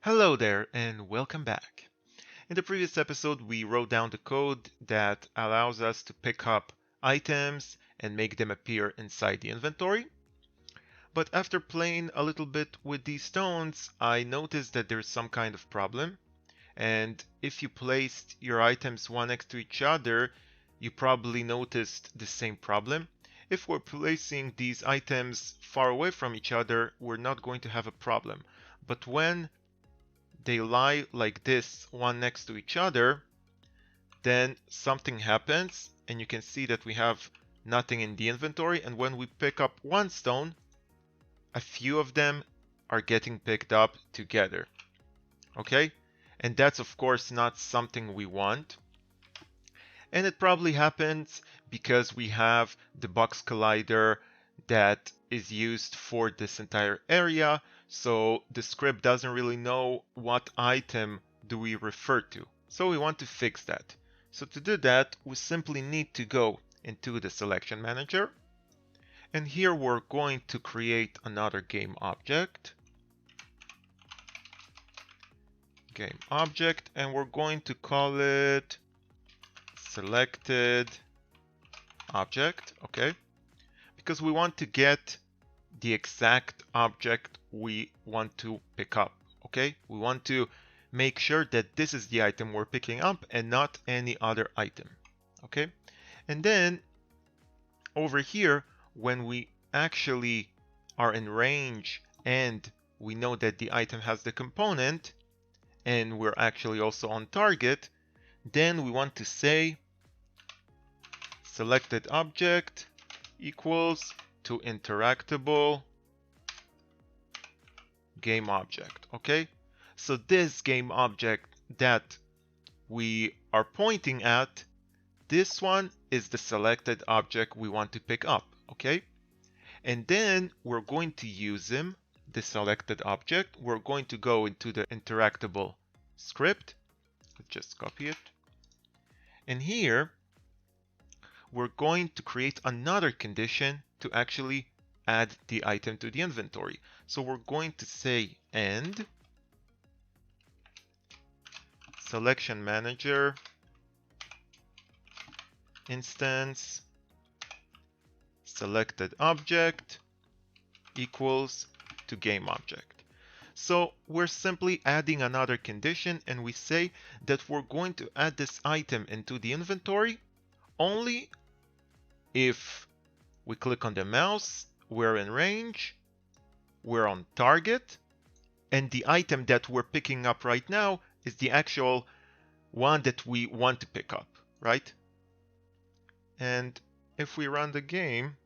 Hello there and welcome back. In the previous episode, we wrote down the code that allows us to pick up items and make them appear inside the inventory. But after playing a little bit with these stones, I noticed that there's some kind of problem. And if you placed your items one next to each other, you probably noticed the same problem. If we're placing these items far away from each other, we're not going to have a problem. But when they lie like this, one next to each other, then something happens and you can see that we have nothing in the inventory. And when we pick up one stone, a few of them are getting picked up together. Okay? And that's of course not something we want. And it probably happens because we have the box collider that is used for this entire area. So the script doesn't really know what item do we refer to. So we want to fix that. So to do that, we simply need to go into the selection manager. And here we're going to create another game object. Game object, and we're going to call it selected object, okay? Because we want to get the exact object we want to pick up, okay? We want to make sure that this is the item we're picking up and not any other item, okay? And then over here, when we actually are in range and we know that the item has the component and we're actually also on target, then we want to say selected object equals to interactable game object, okay? So this game object that we are pointing at, this one is the selected object we want to pick up, okay? And then we're going to use him, the selected object. We're going to go into the interactable script. Let's just copy it. And here, we're going to create another condition to actually add the item to the inventory. So we're going to say and selection manager instance selected object equals to game object. So we're simply adding another condition and we say that we're going to add this item into the inventory only if we click on the mouse, we're in range, we're on target, and the item that we're picking up right now is the actual one that we want to pick up, right? And if we run the game,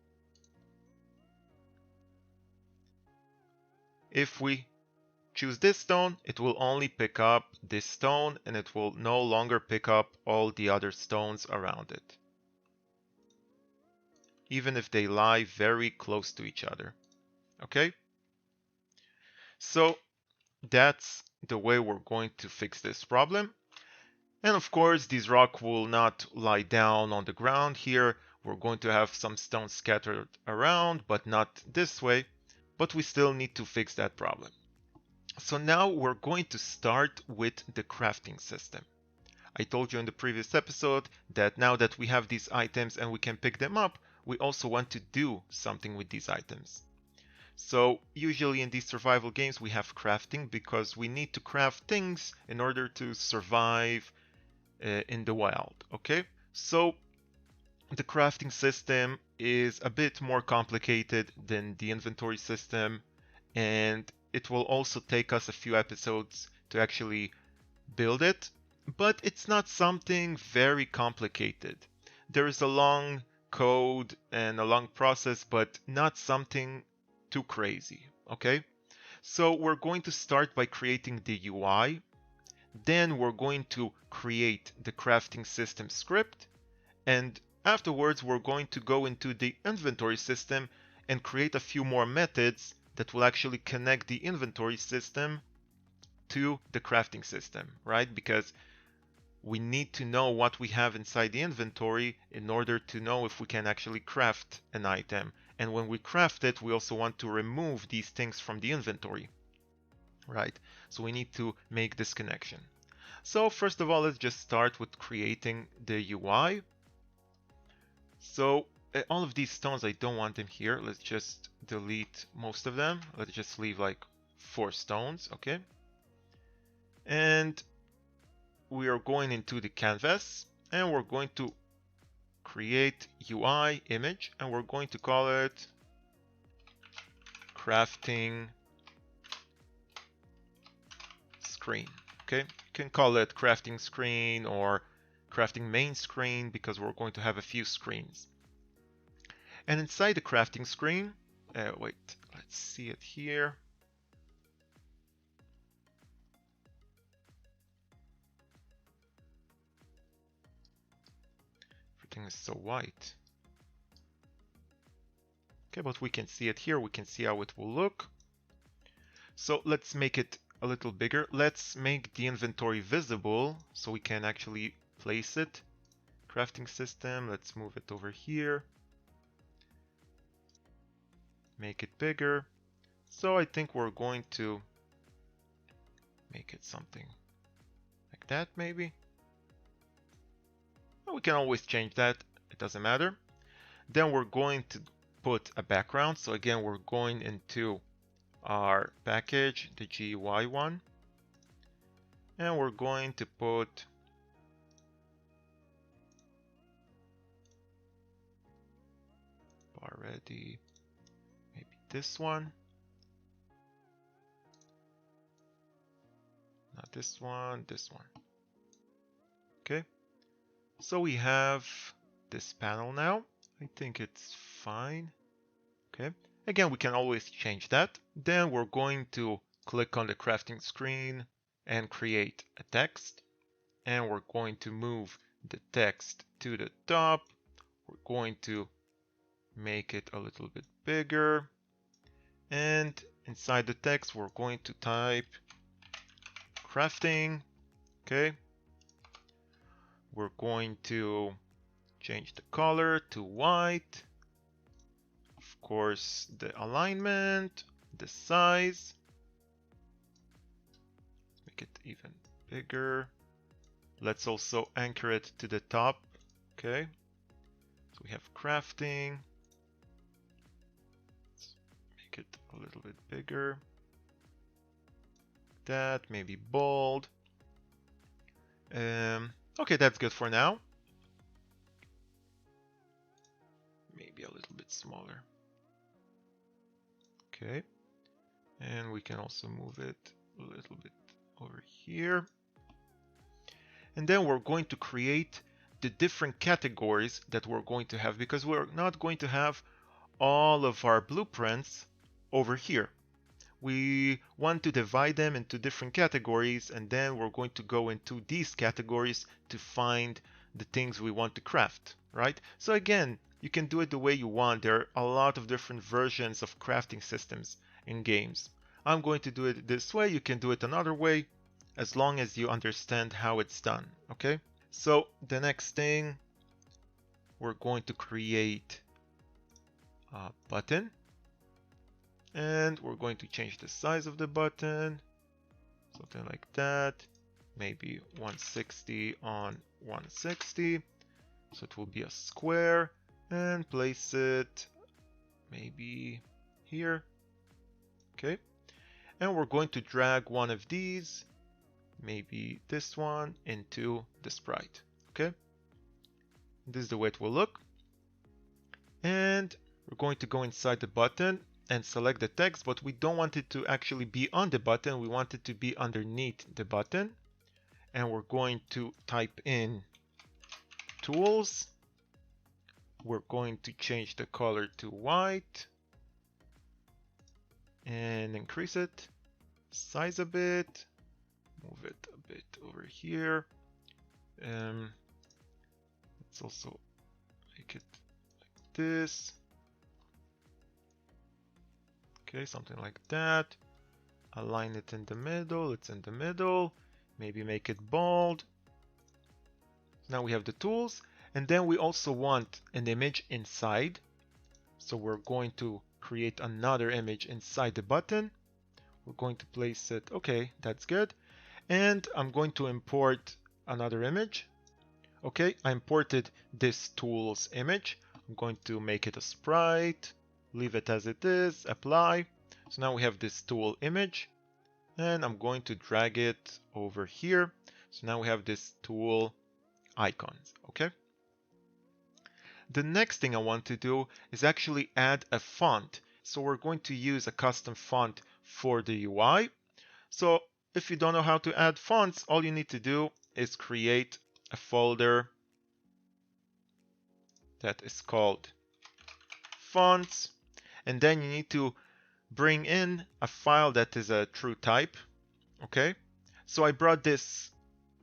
if we choose this stone, it will only pick up this stone and it will no longer pick up all the other stones around it, even if they lie very close to each other. Okay? So that's the way we're going to fix this problem. And of course, these rocks will not lie down on the ground here. We're going to have some stones scattered around, but not this way. But we still need to fix that problem. So now we're going to start with the crafting system. I told you in the previous episode that now that we have these items and we can pick them up, we also want to do something with these items. So usually in these survival games we have crafting because we need to craft things in order to survive in the wild, okay? So the crafting system is a bit more complicated than the inventory system, and it will also take us a few episodes to actually build it, but it's not something very complicated. There is a long code and a long process, but not something too crazy, okay? So we're going to start by creating the UI. Then we're going to create the crafting system script. And afterwards, we're going to go into the inventory system and create a few more methods that will actually connect the inventory system to the crafting system, right? Because we need to know what we have inside the inventory in order to know if we can actually craft an item. And when we craft it, we also want to remove these things from the inventory. right? So we need to make this connection. So first of all, let's just start with creating the UI. So all of these stones, I don't want them here. Let's just delete most of them. Let's just leave like 4 stones, okay? And we are going into the canvas and we're going to create UI image and we're going to call it crafting screen. Okay, you can call it crafting screen or crafting main screen because we're going to have a few screens. And inside the crafting screen, wait, let's see it here. Everything is so white. Okay, but we can see it here. We can see how it will look. So let's make it a little bigger. Let's make the inventory visible so we can actually place it. Crafting system, let's move it over here. Make it bigger. So I think we're going to make it something like that maybe. We can always change that, it doesn't matter. Then we're going to put a background. So again, we're going into our package, the GUI one. And we're going to put already maybe this one. Not this one, this one. Okay. So we have this panel now. I think it's fine. Okay. Again, we can always change that. Then we're going to click on the crafting screen and create a text. And we're going to move the text to the top. We're going to make it a little bit bigger. And inside the text, we're going to type crafting. Okay. We're going to change the color to white. Of course, the alignment, the size. Make it even bigger. Let's also anchor it to the top. Okay. So we have crafting. Let's make it a little bit bigger. That, maybe bold. Okay, that's good for now. Maybe a little bit smaller. Okay. And we can also move it a little bit over here. And then we're going to create the different categories that we're going to have because we're not going to have all of our blueprints over here. We want to divide them into different categories and then we're going to go into these categories to find the things we want to craft, right? So again, you can do it the way you want. There are a lot of different versions of crafting systems in games. I'm going to do it this way. You can do it another way as long as you understand how it's done, okay? So the next thing, we're going to create a button. And we're going to change the size of the button, something like that, maybe 160 on 160, so it will be a square, and place it maybe here, okay? And we're going to drag one of these, maybe this one, into the sprite, okay? This is the way it will look. And we're going to go inside the button and select the text, but we don't want it to actually be on the button. We want it to be underneath the button. And we're going to type in tools. We're going to change the color to white and increase it, size a bit, move it a bit over here. Let's also make it like this. Okay, something like that. Align it in the middle, it's in the middle. Maybe make it bold. Now we have the tools, and then we also want an image inside. So we're going to create another image inside the button. We're going to place it. Okay, that's good. And I'm going to import another image. Okay, I imported this tools image. I'm going to make it a sprite, leave it as it is, apply. So now we have this tool image, and I'm going to drag it over here. So now we have this tool icons. Okay. The next thing I want to do is actually add a font. So we're going to use a custom font for the UI. So if you don't know how to add fonts, all you need to do is create a folder that is called fonts, and then you need to bring in a file that is a true type. Okay, so I brought this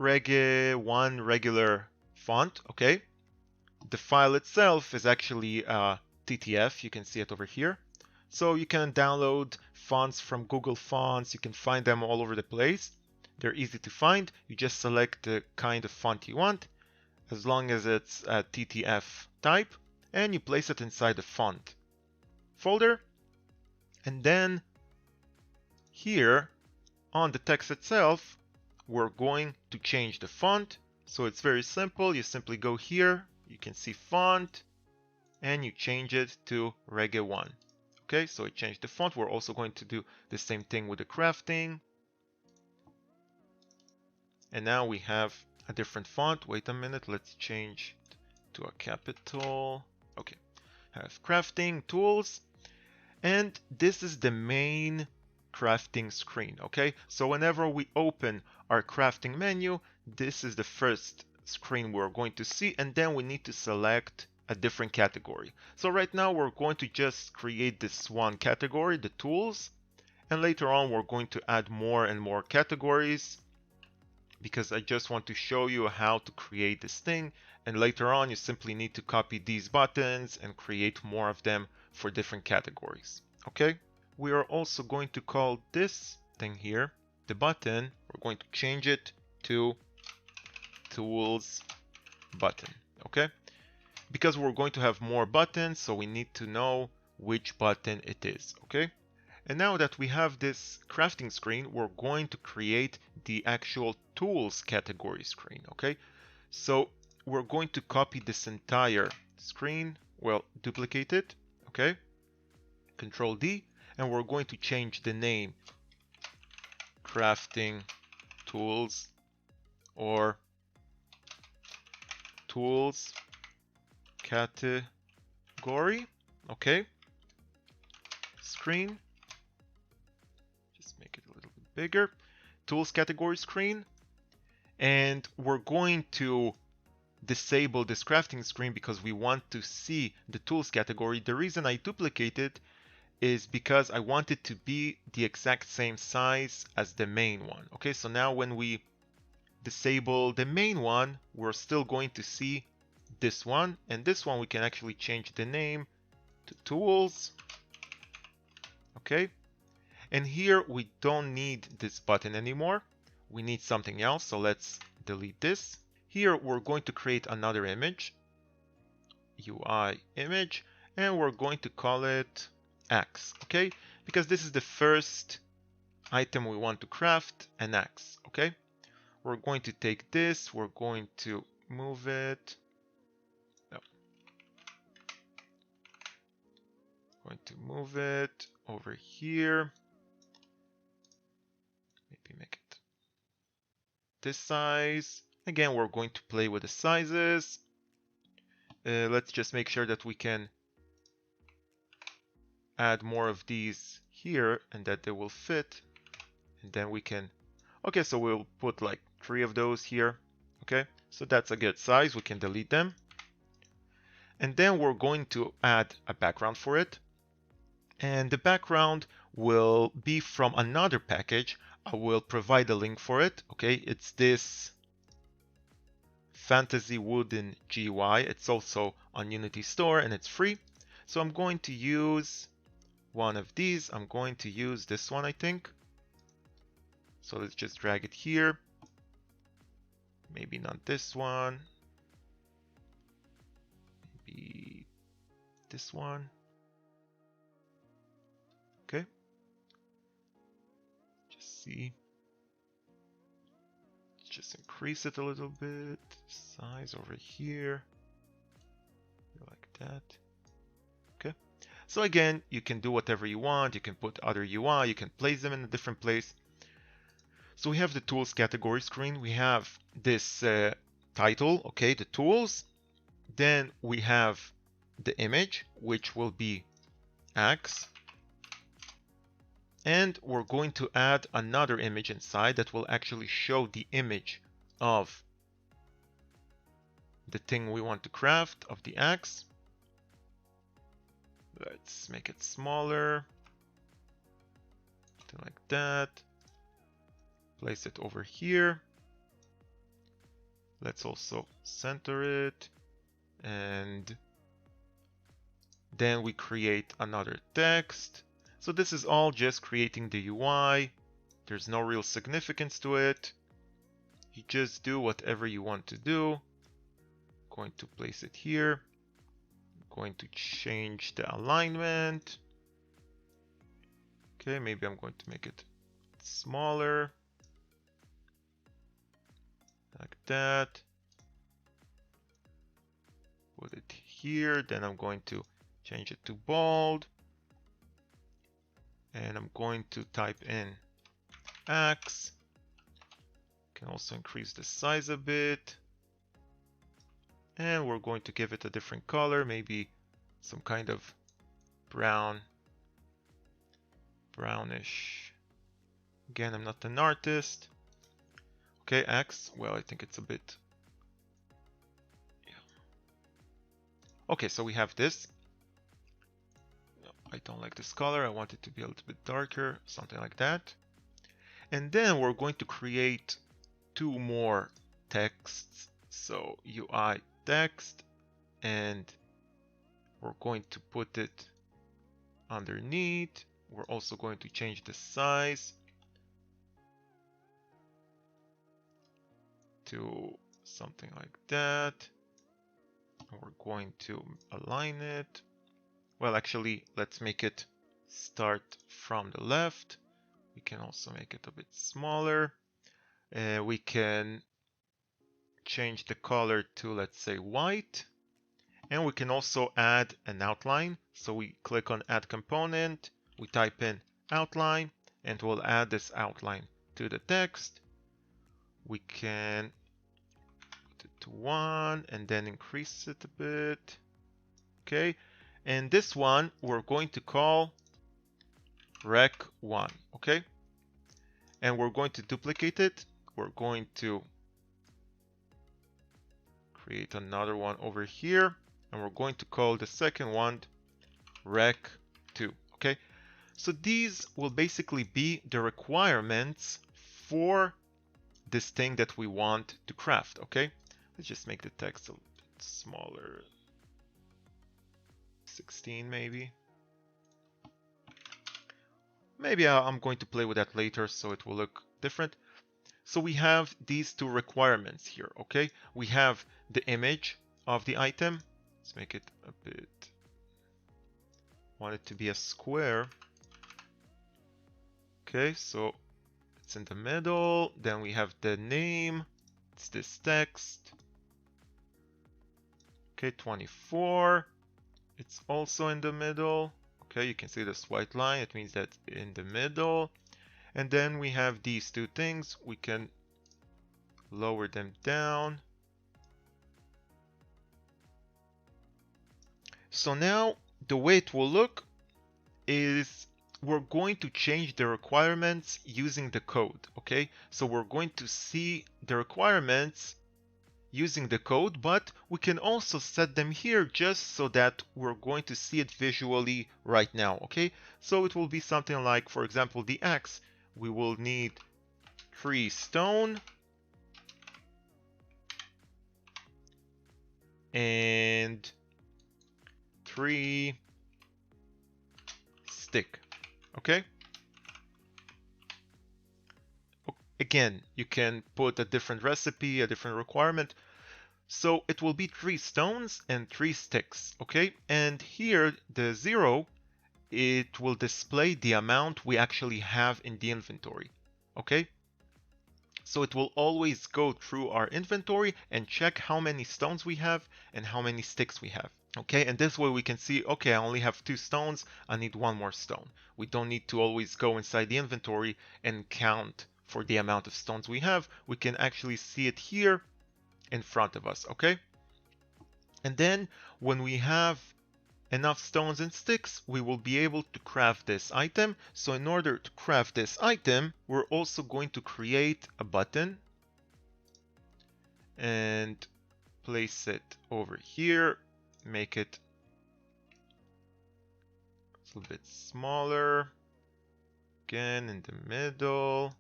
Reg1 regular font. Okay, the file itself is actually TTF. You can see it over here. So you can download fonts from Google Fonts. You can find them all over the place. They're easy to find. You just select the kind of font you want, as long as it's a TTF type, and you place it inside the font folder. And then here on the text itself, we're going to change the font. So it's very simple. You simply go here, you can see font, and you change it to Reg1. Okay, so it changed the font. We're also going to do the same thing with the crafting. And now we have a different font. Wait a minute, let's change to a capital. Okay, have crafting tools, and this is the main crafting screen. Okay, so whenever we open our crafting menu, this is the first screen we're going to see, and then we need to select a different category. So right now we're going to just create this one category, the tools, and later on we're going to add more and more categories, because I just want to show you how to create this thing, and later on you simply need to copy these buttons and create more of them for different categories. Okay, we are also going to call this thing here, the button, we're going to change it to tools button. Okay, because we're going to have more buttons, so we need to know which button it is. Okay, and now that we have this crafting screen, we're going to create the actual tools category screen. Okay, so we're going to copy this entire screen, well, duplicate it. Okay, Control D, and we're going to change the name crafting tools or tools category. Okay, screen, just make it a little bit bigger, tools category screen, and we're going to disable this crafting screen because we want to see the tools category. The reason I duplicated is because I want it to be the exact same size as the main one. Okay, so now when we disable the main one, we're still going to see this one, and this one we can actually change the name to tools. Okay, and here we don't need this button anymore. We need something else, so let's delete this. Here we're going to create another image, UI image, and we're going to call it X. Okay, because this is the first item we want to craft, an X. Okay, we're going to take this, we're going to move it. No. Going to move it over here. Maybe make it this size. Again, we're going to play with the sizes. Let's just make sure that we can add more of these here and that they will fit. And then we can, okay, so we'll put like 3 of those here. Okay, so that's a good size. We can delete them. And then we're going to add a background for it. And the background will be from another package. I will provide a link for it. Okay, it's this Fantasy Wooden GUI. It's also on Unity Store and it's free. So I'm going to use one of these. I'm going to use this one, I think. So let's just drag it here. Maybe not this one. Maybe this one. Okay. see. Just increase it a little bit. Size over here. Like that. Okay. So again, you can do whatever you want. You can put other UI. You can place them in a different place. So we have the tools category screen. We have this title, okay, the tools. Then we have the image, which will be Axe. And we're going to add another image inside that will actually show the image of the thing we want to craft, of the axe. Let's make it smaller. Something like that. Place it over here. Let's also center it. And then we create another text. So this is all just creating the UI. There's no real significance to it. You just do whatever you want to do. Going to place it here. Going to change the alignment. Okay, maybe I'm going to make it smaller. Like that. Put it here. Then I'm going to change it to bold. And I'm going to type in axe. Can also increase the size a bit. And we're going to give it a different color, maybe some kind of brownish. Again, I'm not an artist. Okay, axe. Well, I think it's a bit. Yeah. Okay, so we have this. No, I don't like this color. I want it to be a little bit darker, something like that. And then we're going to create two more texts. So UI text, and we're going to put it underneath. We're also going to change the size to something like that. And we're going to align it. Well, actually, let's make it start from the left. We can also make it a bit smaller. We can change the color to, let's say, white. And we can also add an outline. So we click on Add Component, we type in outline, and we'll add this outline to the text. We can put it to 1 and then increase it a bit. Okay, and this one we're going to call Rec1. Okay, and we're going to duplicate it. We're going to create another one over here, and we're going to call the second one Rec2. Okay, so these will basically be the requirements for this thing that we want to craft. Okay, let's just make the text a little bit smaller, 16 maybe. Maybe I'm going to play with that later so it will look different. So we have these two requirements here. Okay, we have the image of the item. Let's make it a bit, want it to be a square. Okay, so it's in the middle. Then we have the name. It's this text. Okay, 24. It's also in the middle. Okay, you can see this white line. It means that in the middle. And then we have these two things. We can lower them down. So now the way it will look is we're going to change the requirements using the code. Okay, so we're going to see the requirements using the code, but we can also set them here just so that we're going to see it visually right now. Okay, so it will be something like, for example, the axe. We will need 3 stone and 3 stick. Okay. Again, you can put a different recipe, a different requirement. So it will be 3 stones and 3 sticks. Okay. And here the 0, it will display the amount we actually have in the inventory. okay? So it will always go through our inventory and check how many stones we have and how many sticks we have. Okay, and this way we can see, okay, I only have 2 stones, I need 1 more stone. We don't need to always go inside the inventory and count for the amount of stones we have. We can actually see it here in front of us, okay? And then when we have enough stones and sticks, we will be able to craft this item. So in order to craft this item, we're also going to create a button and place it over here, make it a little bit smaller, again in the middle,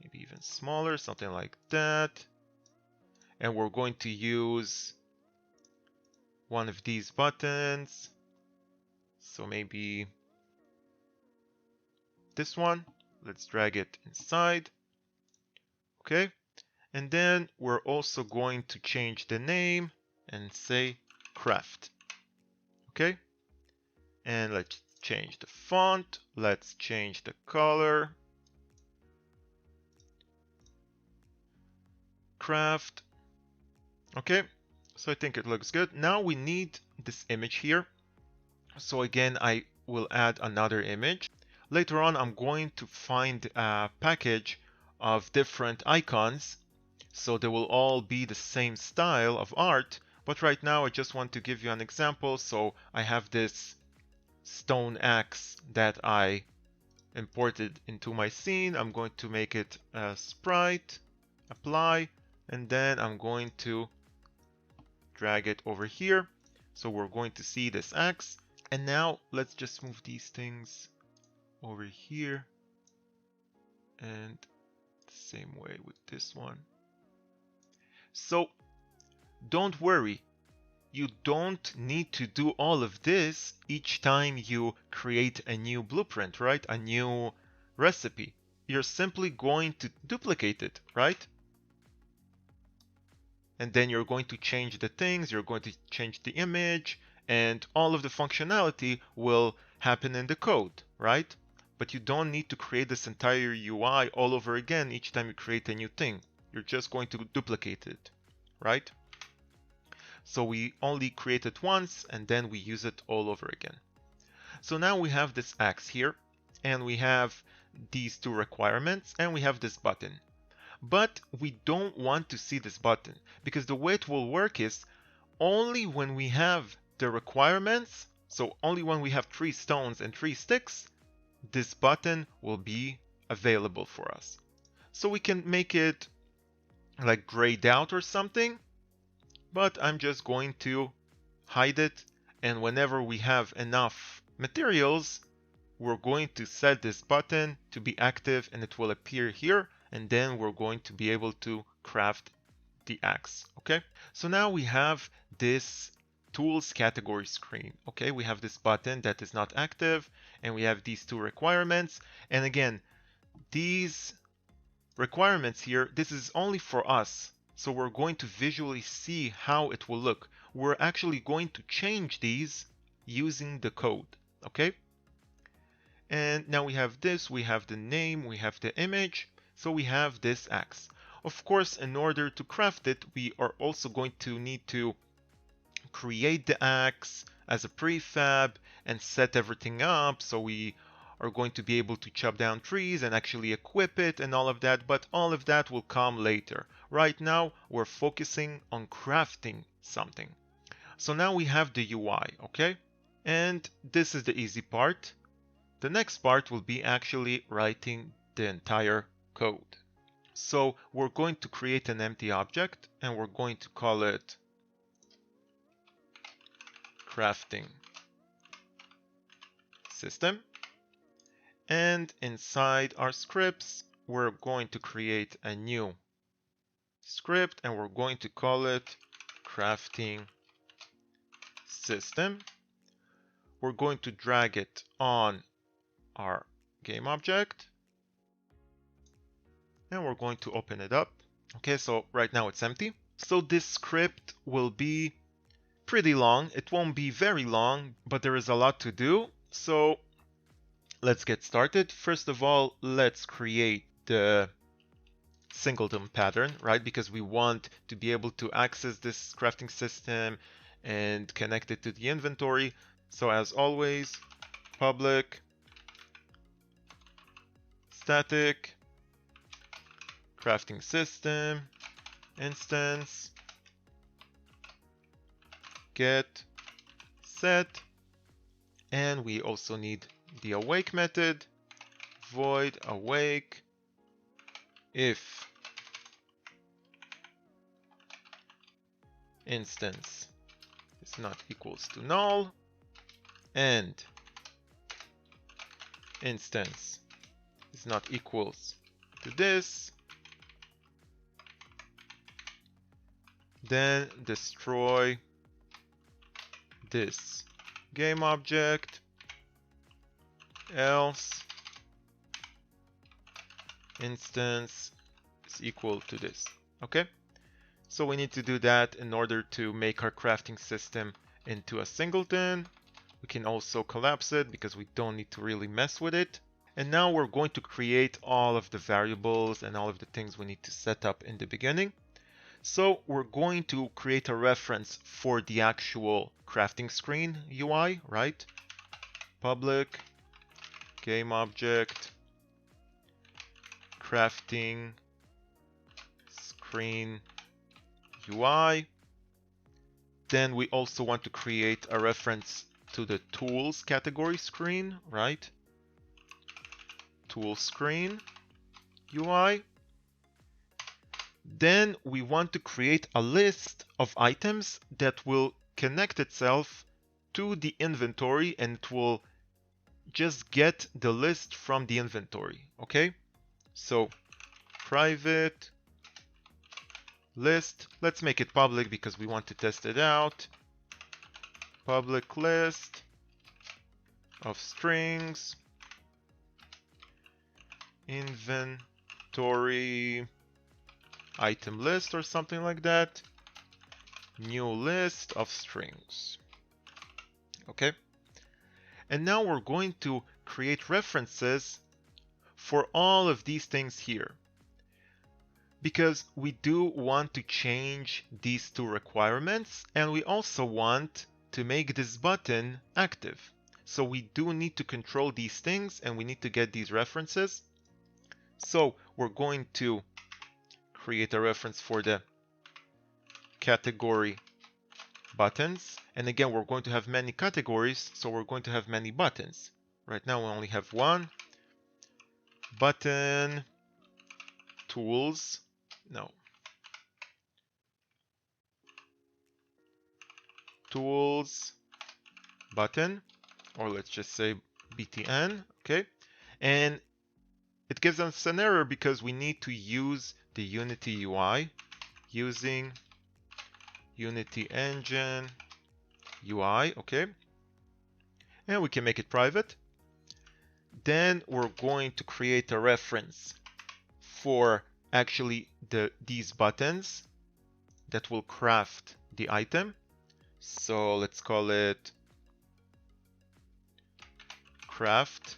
maybe even smaller, something like that. And we're going to use one of these buttons, so maybe this one. Let's drag it inside. Okay, and then we're also going to change the name and say craft. Okay, and let's change the font, let's change the color, craft. Okay, so I think it looks good. Now we need this image here. So again, I will add another image. Later on, I'm going to find a package of different icons, so they will all be the same style of art. But right now, I just want to give you an example. So I have this stone axe that I imported into my scene. I'm going to make it a sprite, apply, and then I'm going to drag it over here. So we're going to see this axe. And now let's just move these things over here, and the same way with this one. So don't worry, you don't need to do all of this each time you create a new blueprint, right? A new recipe. You're simply going to duplicate it, right? And then you're going to change the things, you're going to change the image, and all of the functionality will happen in the code, right? But you don't need to create this entire UI all over again each time you create a new thing. You're just going to duplicate it, right? So we only create it once and then we use it all over again. So now we have this axe here, and we have these 2 requirements, and we have this button. But we don't want to see this button, because the way it will work is only when we have the requirements, so only when we have 3 stones and 3 sticks, this button will be available for us. So we can make it like grayed out or something, but I'm just going to hide it, and whenever we have enough materials, we're going to set this button to be active and it will appear here, and then we're going to be able to craft the axe. Okay, so now we have this tools category screen. Okay, we have this button that is not active, and we have these 2 requirements. And again, these requirements here, this is only for us, so we're going to visually see how it will look. We're actually going to change these using the code. Okay, and now we have this, we have the name, we have the image, so we have this axe. Of course, in order to craft it, we are also going to need to create the axe as a prefab and set everything up, so we are going to be able to chop down trees and actually equip it and all of that, but all of that will come later. Right now, we're focusing on crafting something. So now we have the UI, okay? And this is the easy part. The next part will be actually writing the entire code. So we're going to create an empty object and we're going to call it crafting system. And inside our scripts, we're going to create a new script and we're going to call it crafting system. We're going to drag it on our game object and we're going to open it up. Okay, so right now it's empty. So this script will be pretty long. It won't be very long, but there is a lot to do. So let's get started. First of all, let's create the singleton pattern, right? Because we want to be able to access this crafting system and connect it to the inventory. So as always, public static crafting system instance get set, and we also need the awake method, void awake if instance is not equals to null and instance is not equals to this, then destroy this game object, else instance is equal to this. Okay, so we need to do that in order to make our crafting system into a singleton. We can also collapse it because we don't need to really mess with it. And now we're going to create all of the variables and all of the things we need to set up in the beginning. So we're going to create a reference for the actual crafting screen UI, right? Public game object crafting screen UI. Then we also want to create a reference to the tools category screen, right? Tool screen UI. Then we want to create a list of items that will connect itself to the inventory, and it will just get the list from the inventory. Okay, so private list, let's make it public because we want to test it out. Public list of strings inventory item list or something like that, new list of strings. Okay, and now we're going to create references for all of these things here, because we do want to change these two requirements, and we also want to make this button active. So we do need to control these things, and we need to get these references. So we're going to create a reference for the category buttons. And again, we're going to have many categories, so we're going to have many buttons. Right now we only have one. Button tools, no. Tools button, or let's just say btn, okay? And it gives us an error because we need to use the Unity UI using Unity Engine UI, okay? And we can make it private. Then we're going to create a reference for actually these buttons that will craft the item. So let's call it craft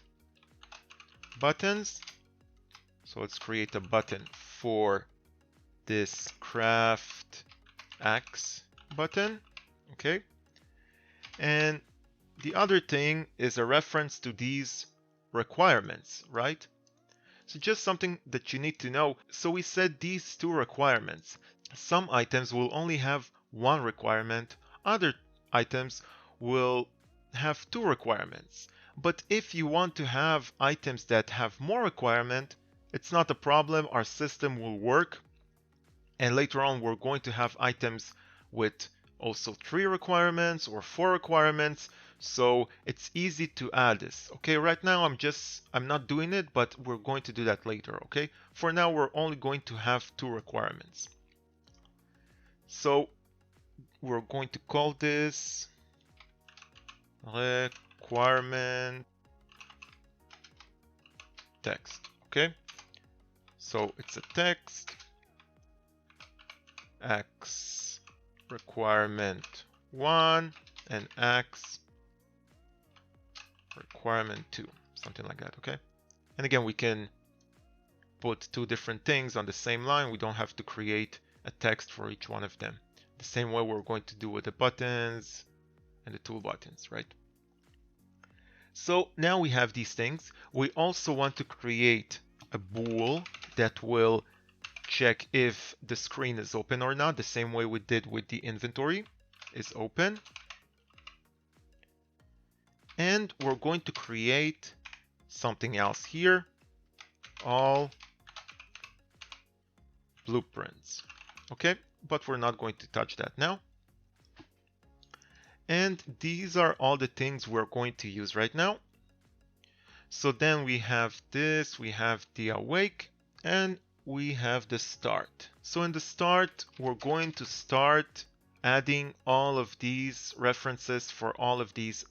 buttons. So let's create a button for this craft X button, okay? And the other thing is a reference to these requirements, right? So just something that you need to know. So we said these two requirements. Some items will only have one requirement, other items will have two requirements. But if you want to have items that have more requirement, it's not a problem, our system will work. And later on, we're going to have items with also 3 requirements or 4 requirements. So it's easy to add this. Okay, right now I'm not doing it, but we're going to do that later. Okay, for now we're only going to have 2 requirements. So we're going to call this requirement text. Okay, so it's a text X requirement 1 and X requirement 2. something like that, okay? And again, we can put two different things on the same line. We don't have to create a text for each one of them. The same way we're going to do with the buttons and the tool buttons, right? So now we have these things. We also want to create a bool that will check if the screen is open or not, the same way we did with the inventory is open. And we're going to create something else here, all blueprints. Okay, but we're not going to touch that now. And these are all the things we're going to use right now. So then we have this, we have the awake, and we have the start. So in the start, we're going to start adding all of these references for all of these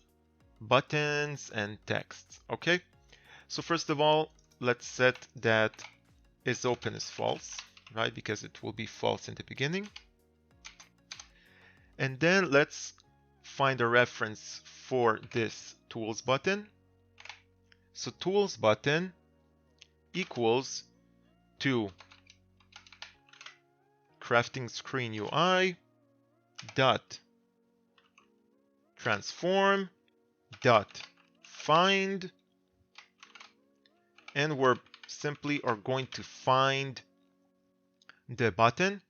buttons and texts. Okay, so first of all, let's set that is open as false, right? Because it will be false in the beginning. And then let's find a reference for this tools button. So tools button equals to crafting screen UI dot transform dot find, and we're simply are going to find the button.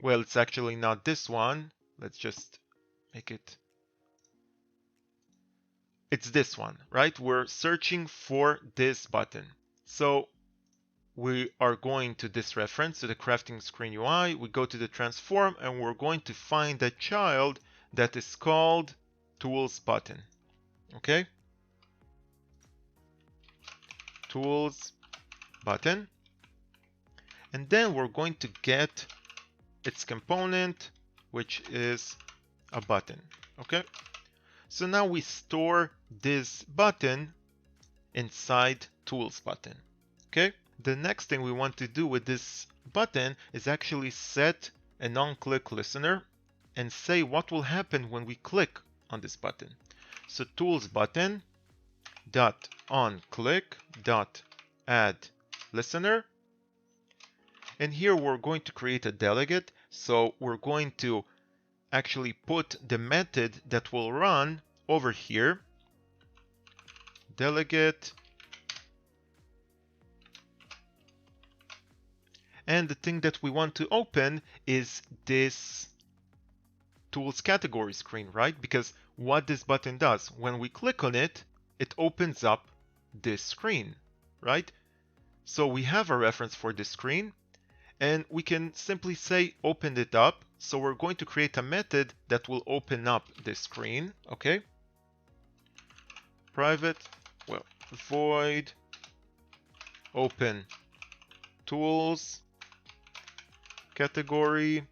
Well, it's actually not this one. Let's just make it. It's this one, right? We're searching for this button. So we are going to this reference, to the crafting screen UI. We go to the transform and we're going to find a child that is called tools button. Okay? Tools button. And then we're going to get its component, which is a button. Okay? So now we store this button inside tools button. Okay? The next thing we want to do with this button is actually set a non-click listener and say what will happen when we click on this button. So tools button dot on click dot add listener, and here we're going to create a delegate. So we're going to actually put the method that will run over here, delegate, and the thing that we want to open is this tools category screen, right? Because what this button does, when we click on it, it opens up this screen, right? So we have a reference for this screen, and we can simply say open it up. So we're going to create a method that will open up this screen, okay? Private, well, void open tools category.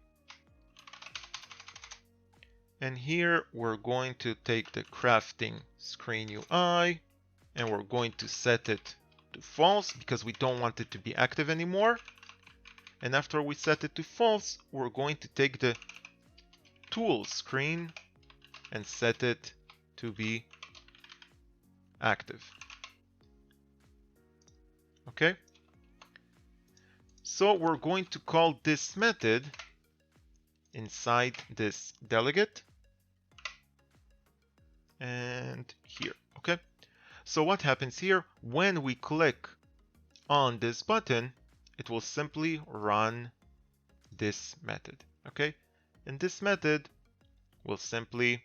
And here we're going to take the crafting screen UI and we're going to set it to false because we don't want it to be active anymore. And after we set it to false, we're going to take the tools screen and set it to be active. Okay? So we're going to call this method inside this delegate and here. Okay? So what happens here, when we click on this button, it will simply run this method. Okay? And this method will simply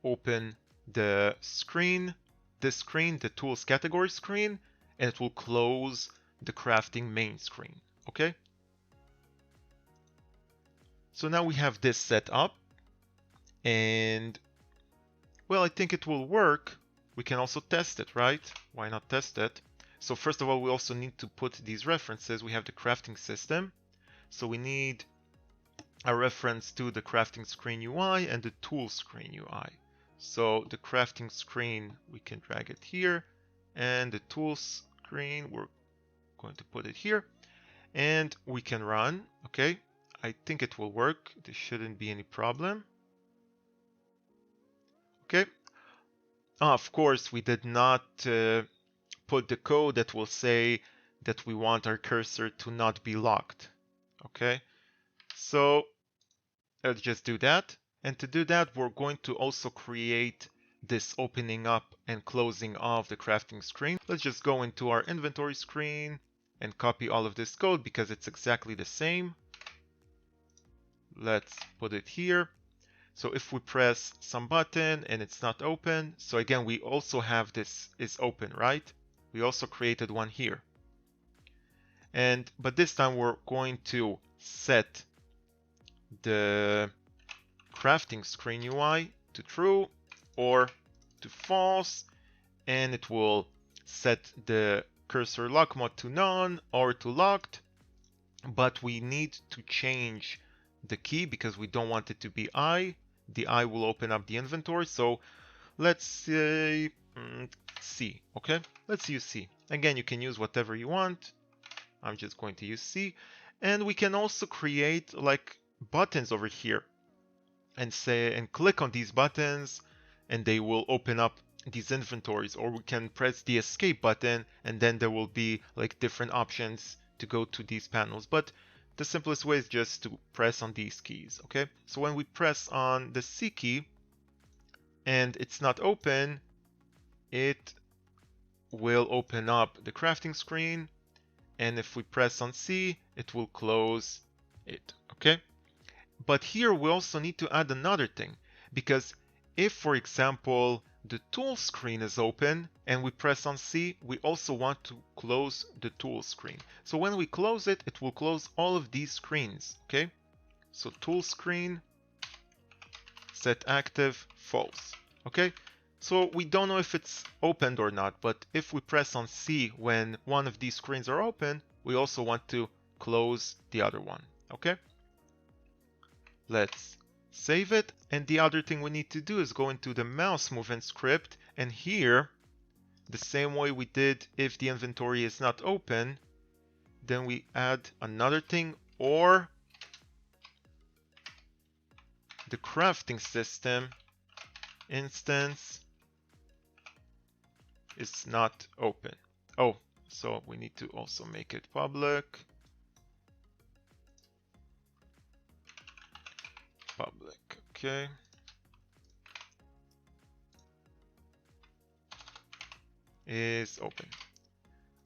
open the screen, the tools category screen, and it will close the crafting main screen. Okay? So now we have this set up, and well, I think it will work. We can also test it, right? Why not test it? So first of all, we also need to put these references. We have the crafting system. So we need a reference to the crafting screen UI and the tool screen UI. So the crafting screen, we can drag it here, and the tools screen, we're going to put it here, and we can run. Okay, I think it will work. There shouldn't be any problem. Okay, Of course, we did not put the code that will say that we want our cursor to not be locked. Okay, so let's just do that. And to do that, we're going to also create this opening up and closing of the crafting screen. Let's just go into our inventory screen and copy all of this code because it's exactly the same. Let's put it here. So if we press some button and it's not open, so again, we also have this is open, right? We also created one here. But this time we're going to set the crafting screen UI to true or to false, and it will set the cursor lock mode to none or to locked. But we need to change the key because we don't want it to be I. The I will open up the inventory. So let's say C. Okay, let's use C. Again, you can use whatever you want. I'm just going to use C. And we can also create like buttons over here and say and click on these buttons and they will open up these inventories, or we can press the escape button and then there will be like different options to go to these panels. But the simplest way is just to press on these keys. Okay, so when we press on the C key and it's not open, it will open up the crafting screen, and if we press on C, it will close it. Okay, but here we also need to add another thing, because if, for example, the tool screen is open and we press on C, we also want to close the tool screen. So when we close it, it will close all of these screens. Okay, so tool screen set active false. Okay, so we don't know if it's opened or not, but if we press on C when one of these screens are open, we also want to close the other one. Okay, let's save it. And the other thing we need to do is go into the mouse movement script, and here, the same way we did if the inventory is not open, then we add another thing, or the crafting system instance is not open. Oh, so we need to also make it public. Public, okay. Is open.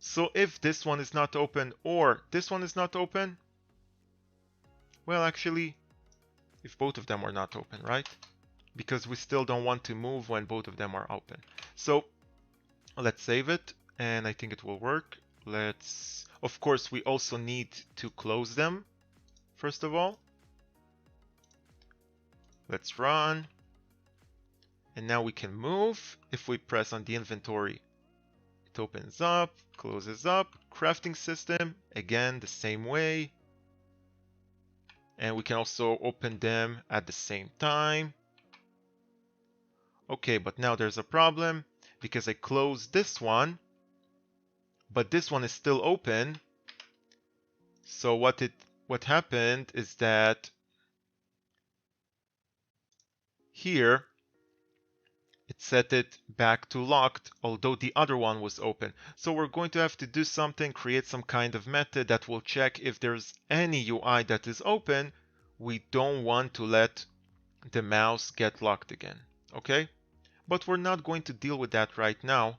So if this one is not open or this one is not open, well, actually, if both of them are not open, right? Because we still don't want to move when both of them are open. So let's save it, and I think it will work. Of course, we also need to close them, first of all. Let's run. And now we can move. If we press on the inventory, it opens up, closes up. Crafting system, again, the same way. And we can also open them at the same time. Okay, but now there's a problem because I closed this one, but this one is still open. So what happened is that here it set it back to locked, although the other one was open. So we're going to have to do something, create some kind of method that will check if there's any UI that is open. We don't want to let the mouse get locked again, okay? But we're not going to deal with that right now.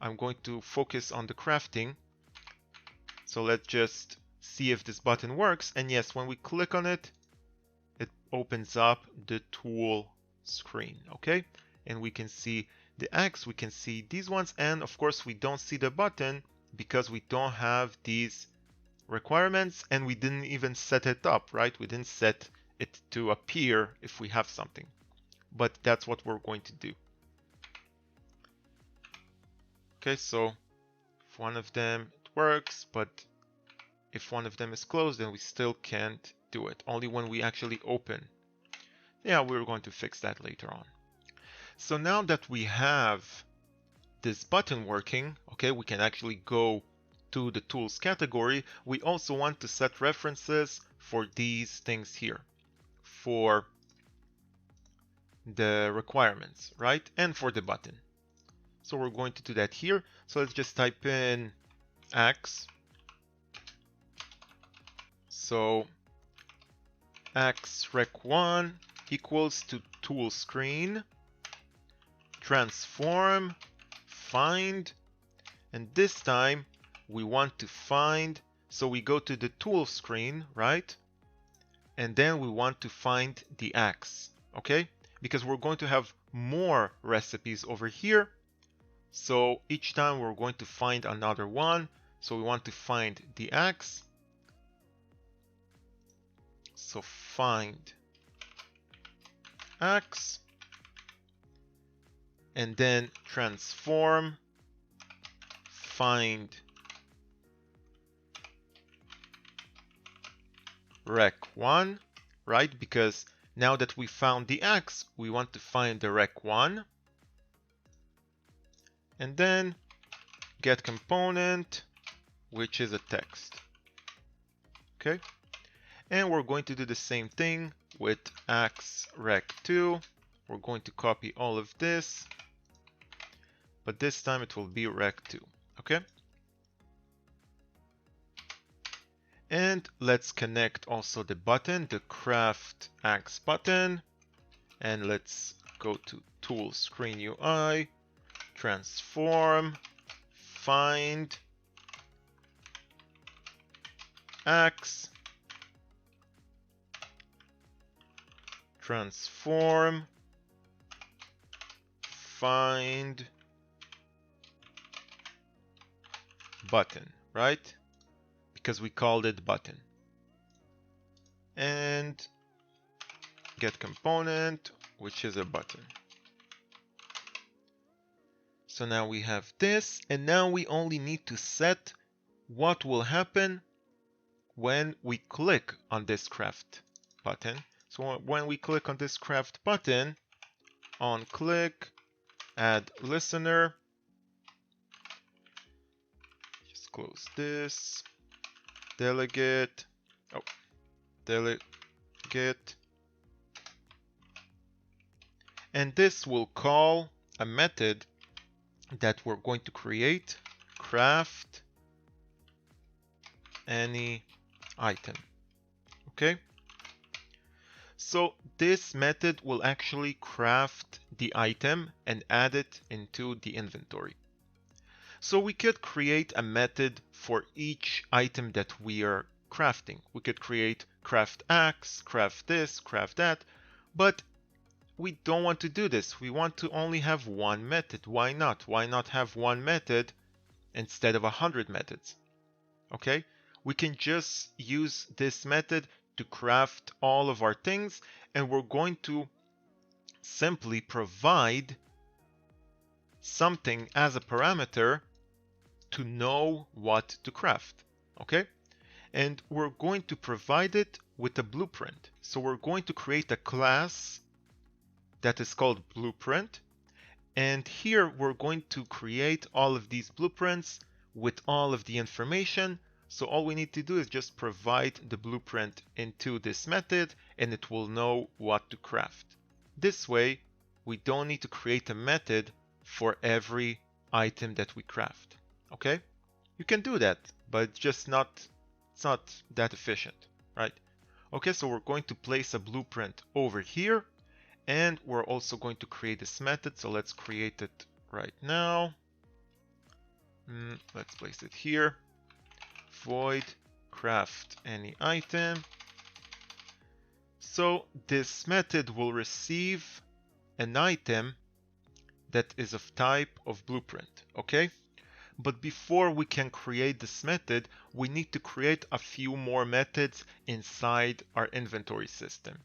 I'm going to focus on the crafting. So let's just see if this button works. And yes, when we click on it, it opens up the tool screen, okay? And we can see the X, we can see these ones, and of course we don't see the button because we don't have these requirements and we didn't even set it up, right? We didn't set it to appear if we have something, but that's what we're going to do. Okay, so if one of them it works, but if one of them is closed, then we still can't do it, only when we actually open. Yeah, we're going to fix that later on. So now that we have this button working, okay, we can actually go to the tools category. We also want to set references for these things here, for the requirements, right? And for the button. So we're going to do that here. So let's just type in X. So xrec1 equals to tool screen transform find, and this time we want to find, so we go to the tool screen, right? And then we want to find the X, okay? Because we're going to have more recipes over here. So each time we're going to find another one. So we want to find the X. So find X. And then transform find rec1, right? Because now that we found the X, we want to find the rec1. And then get component, which is a text. Okay. And we're going to do the same thing with xrec2. We're going to copy all of this, but this time it will be rec2. Okay. And let's connect also the button, the craft X button. And let's go to tool screen UI, transform, find X, transform, find button, right? Because we called it button. And get component, which is a button. So now we have this, and now we only need to set what will happen when we click on this craft button. So when we click on this craft button, on click, add listener, just close this, delegate, delegate, and this will call a method that we're going to create, craft any item. Okay. So this method will actually craft the item and add it into the inventory. So we could create a method for each item that we are crafting. We could create craft X, craft this, craft that, but we don't want to do this. We want to only have one method. Why not? Why not have one method instead of 100 methods? Okay, we can just use this method to craft all of our things, and we're going to simply provide something as a parameter to know what to craft. Okay, and we're going to provide it with a blueprint. So we're going to create a class that is called blueprint, and here we're going to create all of these blueprints with all of the information. So all we need to do is just provide the blueprint into this method, and it will know what to craft. This way we don't need to create a method for every item that we craft. Okay, you can do that, but it's not that efficient, right? Okay, so we're going to place a blueprint over here. And we're also going to create this method. So let's create it right now. Let's place it here. Void craft any item. So this method will receive an item that is of type of blueprint. Okay. But before we can create this method, we need to create a few more methods inside our inventory system.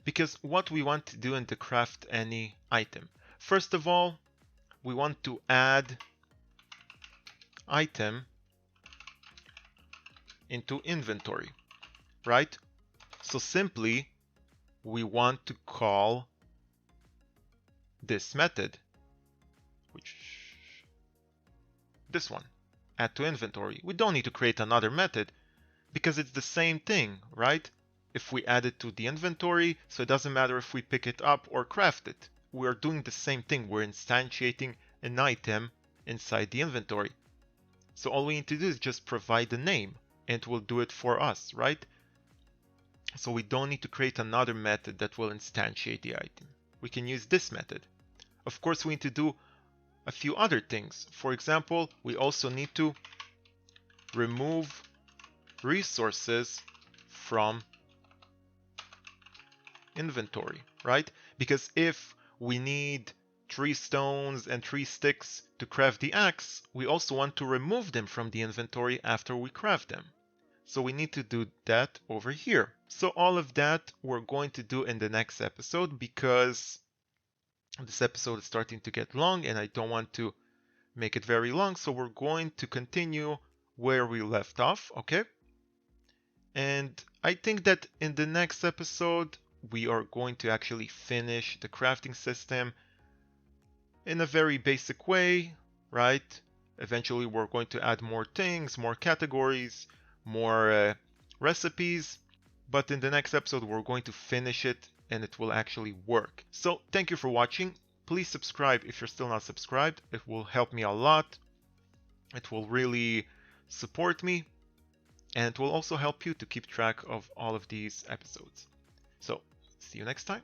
Because what we want to do in the craft any item, first of all, we want to add item into inventory, right? So simply we want to call this method, which this one, add to inventory. We don't need to create another method because it's the same thing, right? If we add it to the inventory, so it doesn't matter if we pick it up or craft it. We're doing the same thing. We're instantiating an item inside the inventory. So all we need to do is just provide the name and it will do it for us, right? So we don't need to create another method that will instantiate the item. We can use this method. Of course, we need to do a few other things. For example, we also need to remove resources from inventory, right? Because if we need 3 stones and 3 sticks to craft the axe, we also want to remove them from the inventory after we craft them. So we need to do that over here. So all of that we're going to do in the next episode, because this episode is starting to get long and I don't want to make it very long. So we're going to continue where we left off, okay? And I think that in the next episode, we are going to actually finish the crafting system in a very basic way, right? Eventually, we're going to add more things, more categories, more recipes. But in the next episode, we're going to finish it and it will actually work. So thank you for watching. Please subscribe if you're still not subscribed. It will help me a lot. It will really support me. And it will also help you to keep track of all of these episodes. So, see you next time.